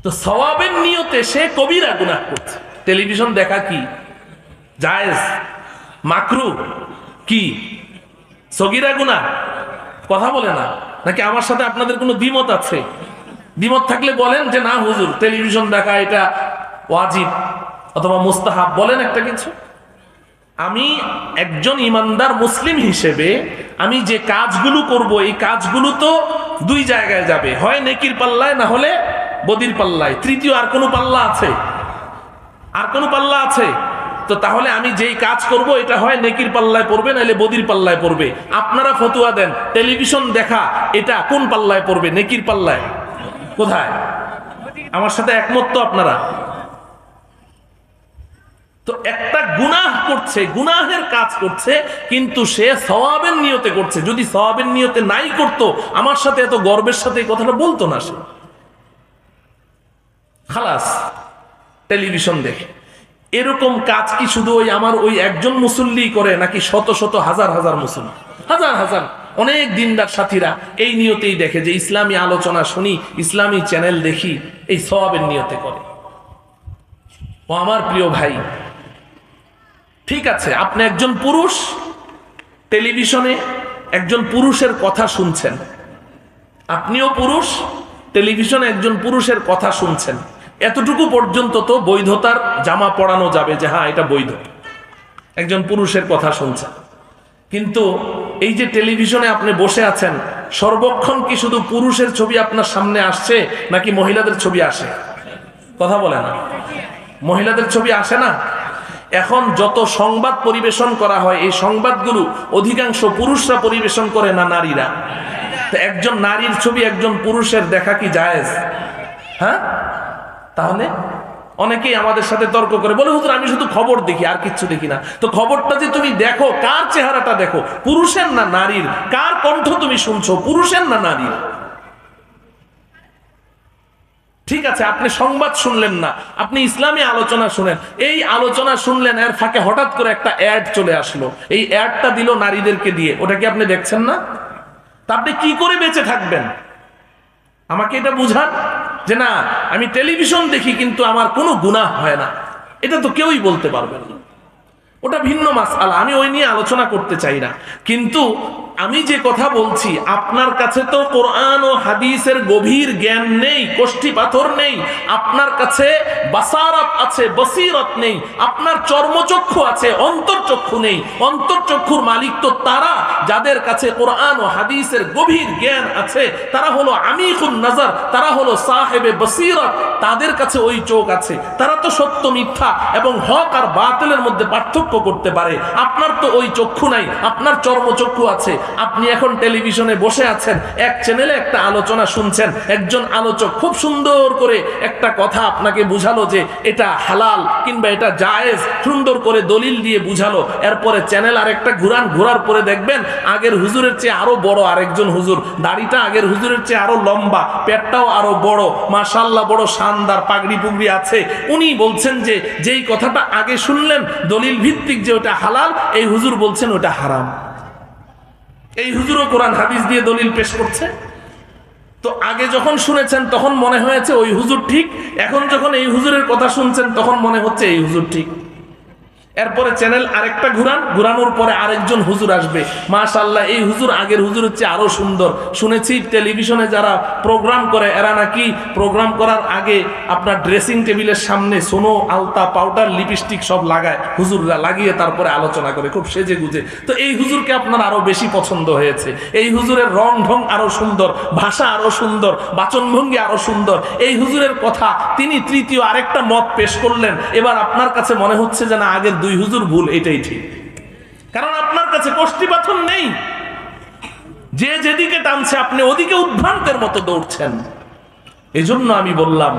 তো সওয়াবের নিয়তে সে কবিরা গুনাহ করছে। টেলিভিশন দেখা কি জায়েজ, মাকরু, কি সগীরা গুনাহ? কথা বলে না নাকি? আমার সাথে আপনাদের কোনো দ্বিমত আছে? দ্বিমত থাকলে বলেন যে না হুজুর, টেলিভিশন দেখা এটা ওয়াজিব অথবা মুস্তাহাব, বলেন একটা কিছু। আমি একজন ইমানদার মুসলিম হিসেবে আমি যে কাজগুলো করব, এই কাজগুলো তো দুই জায়গায় যাবে, হয় নেকির পাল্লায় না হলে বদির পাল্লায়। তৃতীয় আর কোনো পাল্লা আছে? আর কোনো পাল্লা আছে? তো তাহলে আমি যেই কাজ করব এটা হয় নেকির পাল্লায় পড়বে নাহলে বদির পাল্লায় পড়বে। আপনারা ফতোয়া দেন, টেলিভিশন দেখা এটা কোন পাল্লায় পড়বে? নেকির পাল্লায়? কোথায়? আমার সাথে একমত তো আপনারা? তো একটা গুনাহ করছে, গুনাহের কাজ করছে, কিন্তু সে সওয়াবের নিয়তে করছে। যদি সওয়াবের নিয়তে নাই করতো, আমার সাথে এত গর্বের সাথে এই কথাটা বলতো না সে। খালাস, টেলিভিশন দেখে। এরকম কাজ কি শুধু ওই একজন মুসল্লি করে, নাকি শত শত হাজার হাজার মুসল্লি, হাজার হাজার অনেক দিনদার সাথীরা এই নিয়তেই দেখে যে ইসলামী আলোচনা শুনি, ইসলামী চ্যানেল দেখি, এই সওয়াবের নিয়তে করে। ও আমার প্রিয় ভাই, ঠিক আছে, আপনি একজন পুরুষ, টেলিভিশনে একজন পুরুষের কথা শুনছেন, আপনিও পুরুষ, টেলিভিশনে একজন পুরুষের কথা শুনছেন, এতটুকু পর্যন্ত তো বৈধতার জামা পরানো যাবে যে হ্যাঁ এটা বৈধ, একজন পুরুষের কথা শুনছেন। কিন্তু এই যে টেলিভিশনে আপনি বসে আছেন, সর্বক্ষণ কি শুধু পুরুষের ছবি আপনার সামনে আসছে নাকি মহিলাদের ছবি আসে? কথা বলে না? মহিলাদের ছবি আসে না? এখন যত সংবাদ পরিবেশন করা হয়, এই সংবাদগুলো অধিকাংশ পুরুষরা পরিবেশন করে না নারীরা? তো একজন নারীর ছবি একজন পুরুষের দেখা কি জায়েজ? হ্যাঁ? তাহলে অনেকেই আমাদের সাথে তর্ক করে, বলে হুজুর আমি শুধু খবর দেখি আর কিচ্ছু দেখি না। তো খবরটা যে তুমি দেখো, কার চেহারাটা দেখো? পুরুষের না নারীর? কার কণ্ঠ তুমি শুনছো, পুরুষের না নারীর? ঠিক আছে, আপনি সংবাদ শুনলেন না, আপনি ইসলামী আলোচনা শুনেন, এই আলোচনা শুনলেন, এর ফাঁকে হঠাৎ করে একটা অ্যাড চলে আসলো, এই অ্যাডটা দিল নারীদেরকে দিয়ে, ওটা কি আপনি দেখছেন না? তা আপনি কি করে বেঁচে থাকবেন? আমাকে এটা বুঝান যে না আমি টেলিভিশন দেখি কিন্তু আমার কোনো গুনাহ হয় না, এটা তো কেউই বলতে পারবে না। ওটা ভিন্ন মাসআলা, আমি ওই নিয়ে আলোচনা করতে চাই না। কিন্তু আমি যে কথা বলছি, আপনার কাছে তো কোরআন ও হাদিসের গভীর জ্ঞান নেই, কোষ্ঠী পাথর নেই, আপনার কাছে বাসারাত আছে, বসিরত নেই, আপনার চর্মচক্ষু আছে, অন্তর্চক্ষু নেই। অন্তর্চক্ষুর মালিক তো তারা যাদের কাছে কোরআন ও হাদিসের গভীর জ্ঞান আছে, তারা হলো আমিকুন নজর, তারা হলো সাহেবে বসিরত, তাদের কাছে ওই চোখ আছে, তারা তো সত্য মিথ্যা এবং হক আর বাতিলের মধ্যে পার্থক্য করতে পারে। আপনার তো ওই চক্ষু নাই, আপনার চর্মচক্ষু আছে। আপনি এখন টেলিভিশনে বসে আছেন, এক চ্যানেলে একটা আলোচনা শুনছেন, একজন আলোচক খুব সুন্দর করে একটা কথা আপনাকে বুঝালো যে এটা হালাল কিংবা এটা জায়েজ, সুন্দর করে দলিল দিয়ে বুঝালো। এরপরে চ্যানেল আরেকটা ঘোরার পরে দেখবেন আগের হুজুরের চেয়ে আরো বড় আরেকজন হুজুর, দাড়িটা আগের হুজুরের চেয়ে আরো লম্বা, পেটটাও আরো বড়, মাশাআল্লাহ বড় শানদার, পাগড়ি পুগড়ি আছে। উনি বলছেন যে যেই কথাটা আগে শুনলেন দলিল ভিত্তিক যে ওটা হালাল, এই হুজুর বলছেন ওটা হারাম। এই হুজুরও কোরআন হাদিস দিয়ে দলিল পেশ করছে। তো আগে যখন শুনেছেন তখন মনে হয়েছে ওই হুজুর ঠিক, এখন যখন এই হুজুরের কথা শুনছেন তখন মনে হচ্ছে এই হুজুর ঠিক। এরপরে চ্যানেল আরেকটা ঘুরানোর পরে আরেকজন হুজুর আসবে, মাশাআল্লাহ এই হুজুর আগের হুজুরের চেয়ে আরো সুন্দর। শুনেছি টেলিভিশনে যারা প্রোগ্রাম করে এরা নাকি প্রোগ্রাম করার আগে আপনার ড্রেসিং টেবিলের সামনে সোনো, আলতা, পাউডার, লিপস্টিক সব লাগায়, হুজুররা লাগিয়ে তারপরে আলোচনা করে খুব সেজে গুজে। তো এই হুজুরকে আপনার আরো বেশি পছন্দ হয়েছে, এই হুজুরের রং ঢং আরো সুন্দর, ভাষা আরো সুন্দর, বাচনভঙ্গি আরো সুন্দর। এই হুজুরের কথা তিনি তৃতীয় আরেকটা মত পেশ করলেন, এবার আপনার কাছে মনে হচ্ছে যে না আগের দুই হুজুর ভুল, এটাই ঠিক। কারণ আপনার কাছে কোষ্ঠী পাথর নেই, যে যেদিকে টানছে আপনি ওদিকে উদ্ভ্রান্তের মতো দৌড়ছেন। এজন্য আমি বললাম,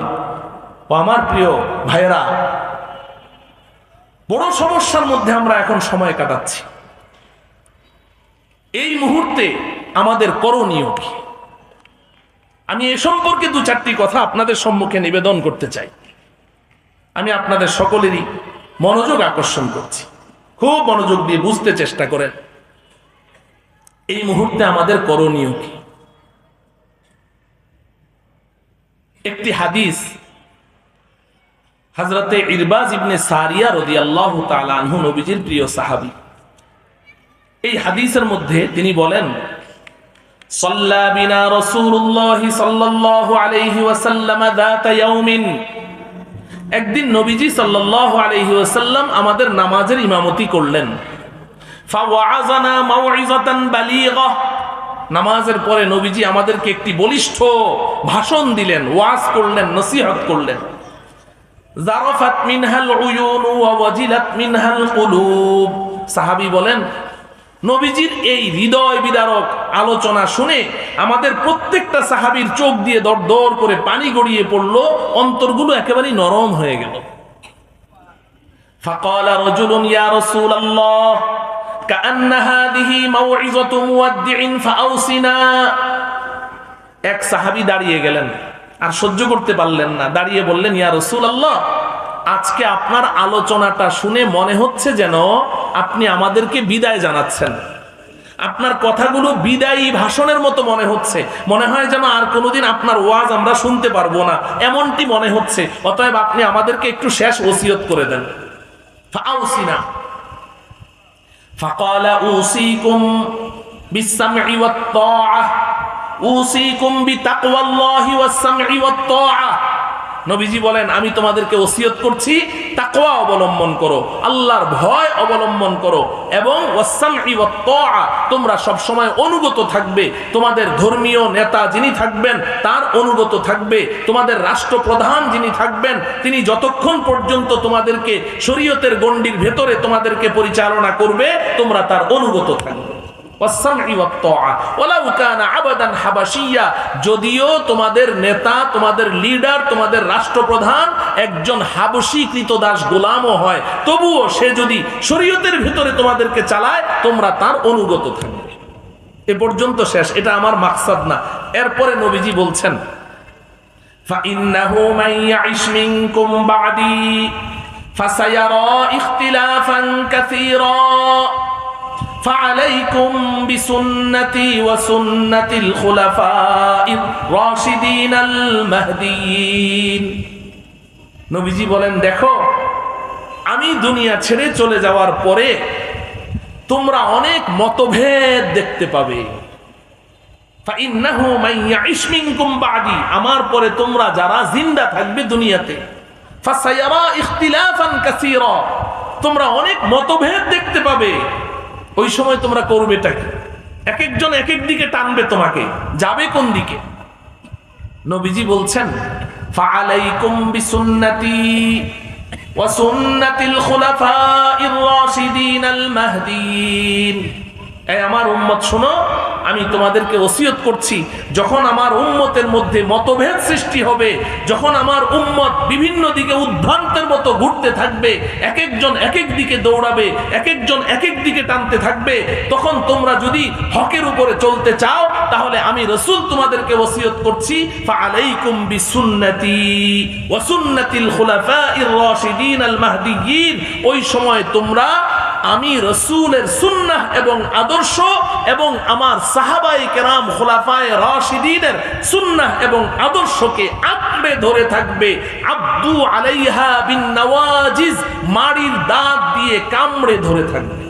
ও আমার প্রিয় ভাইরা, বড় সমস্যার মধ্যে আমরা এখন সময় কাটাচ্ছি। এই মুহূর্তে আমাদের করণীয় কি? আমি এ সম্পর্কে দু চারটি কথা আপনাদের সম্মুখে নিবেদন করতে চাই। আমি আপনাদের সকলেরই মনোযোগ আকর্ষণ করছি, খুব মনোযোগ দিয়ে বুঝতে চেষ্টা করেন এই মুহূর্তে আমাদের করণীয় কি। একটি হাদিস হযরতে ইরবাজ ইবনে সারিয়া রাদিয়াল্লাহু তাআলা আনহু নবীজির প্রিয় সাহাবী। এই হাদিসের মধ্যে তিনি বলেন, সাল্লা বিনা রাসূলুল্লাহ সাল্লাল্লাহু আলাইহি ওয়াসাল্লাম যাতা ইয়াউমিন, একদিন নবীজি সাল্লাল্লাহু আলাইহি ওয়াসাল্লাম আমাদের নামাজের ইমামতি করলেন। ফাওয়াযানা মাউইযাতান বালিগা, নামাজের পরে নবীজি আমাদেরকে একটি বলিষ্ঠ ভাষণ দিলেন, ওয়াজ করলেন, নসিহত করলেন। জারাফাত মিনহাল উয়ুন ওয়া ওয়াজিলাত মিনহাল কুলুব, সাহাবী বলেন নবীজির এই হৃদয় বিদারক আলোচনা শুনে আমাদের প্রত্যেকটা সাহাবীর চোখ দিয়ে দরদর করে পানি গড়িয়ে পড়ল, অন্তরগুলো একেবারেই নরম হয়ে গেল। ফাকালা রাজুলুন ইয়া রাসূলুল্লাহ কাআন্না হাযিহি মাউইযাতু মুওয়াদ্দিইন ফাআউসিনা, এক সাহাবী দাঁড়িয়ে গেলেন, আর সহ্য করতে পারলেন না, দাঁড়িয়ে বললেন, ইয়া রাসূলুল্লাহ, আজকে আপনার আলোচনাটা শুনে মনে হচ্ছে যেন আপনি আমাদেরকে বিদায় জানাচ্ছেন। আপনার কথাগুলো বিদায়ী ভাষণের মতো মনে হচ্ছে, মনে হয় যেন আর কোনোদিন আপনার ওয়াজ আমরা শুনতে পারবো না, এমনটি মনে হচ্ছে। অতএব আপনি আমাদেরকে একটু শেষ ওসিয়ত করে দেন। ফাআউসিনা ফাকালা উসিকুম বিস-সামঈ ওয়াত-তাআহ, উসিকুম বিতাকওয়াল্লাহি ওয়াস-সামঈ ওয়াত-তাআহ। নবীজি বলেন, আমি তোমাদেরকে ওসিয়ত করছি তাকওয়া অবলম্বন করো, আল্লাহর ভয় অবলম্বন করো, এবং ওয়াস-সামঈ ওয়াত-তাআহ, তোমরা সব সময় অনুগত থাকবে। তোমাদের ধর্মীয় নেতা যিনি থাকবেন তার অনুগত থাকবে, তোমাদের রাষ্ট্রপ্রধান যিনি থাকবেন তিনি যতক্ষণ পর্যন্ত তোমাদেরকে শরীয়তের গণ্ডির ভেতরে তোমাদেরকে পরিচালনা করবে তোমরা তার অনুগত থাকবে। যদিও তোমাদের নেতা, তোমাদের লিডার, তোমাদের রাষ্ট্রপ্রধান একজন হাবশী কৃতদাস গোলামও হয়, তবুও সে যদি শরীয়তের ভিতরে তোমাদেরকে চালায় তোমরা তার অনুগত থাকবে। এ পর্যন্ত শেষ, এটা আমার মাকসাদ না। এরপরে নবীজি বলছেন, فَإِنَّهُ مَن يَعِشْ مِنكُم بَعْدِي فَسَيَرَى اخْتِلَافًا كَثِيرًا فَعَلَيْكُمْ بِسُنَّتِي وَسُنَّةِ الْخُلَفَاءِ الرَّاشِدِينَ الْمَهْدِيِّينَ। নবীজি বলেন, দেখো আমি দুনিয়া ছেড়ে চলে যাওয়ার পরে তোমরা অনেক মতভেদ দেখতে পাবে। فَإِنَّهُ مَن يَعِشْ مِنكُم بَعْدِي, আমার পরে তোমরা যারা জিন্দা থাকবে দুনিয়াতে, فَسَيَرَى اخْتِلَافًا كَثِيرًا, তোমরা অনেক মতভেদ দেখতে পাবে। ওই সময় তোমরা করবেটা কি? এক একজন এক এক দিকে টানবে, তোমাকে যাবে কোন দিকে? নবীজি বলছেন, فَعَلَيْكُمْ بِسُنَّتِي وَسُنَّةِ الْخُلَفَاءِ الرَّاشِدِينَ الْمَهْدِيِّينَ। এই আমার উম্মত শোনো, আমি তোমাদেরকে ওসিয়ত করছি, যখন আমার উম্মতের মধ্যে মতভেদ সৃষ্টি হবে, যখন আমার উম্মত বিভিন্ন দিকে উদ্ভ্রান্তের মতো ঘুরতে থাকবে, এক একজন এক এক দিকে দৌড়াবে, এক একজন এক এক দিকে টানতে থাকবে, তখন তোমরা যদি হকের উপরে চলতে চাও তাহলে আমি রাসূল তোমাদেরকে ওসিয়ত করছি, ফাআলাইকুম বিসুন্নতি ওয়া সুন্নাতিল খুলাফাইর রাশিদিনাল মাহদিয়্যিন। ওই সময় তোমরা আমি রাসূলের সুন্নাহ এবং আদর্শ এবং আমার সাহাবায়ে কেরাম খুলাফায়ে রাশিদিনের সুন্নাহ এবং আদর্শকে আঁকড়ে ধরে থাকবে। আব্দু আলাইহা বিন নওয়াজিজ, মাড়ির দাঁত দিয়ে কামড়ে ধরে থাকবে।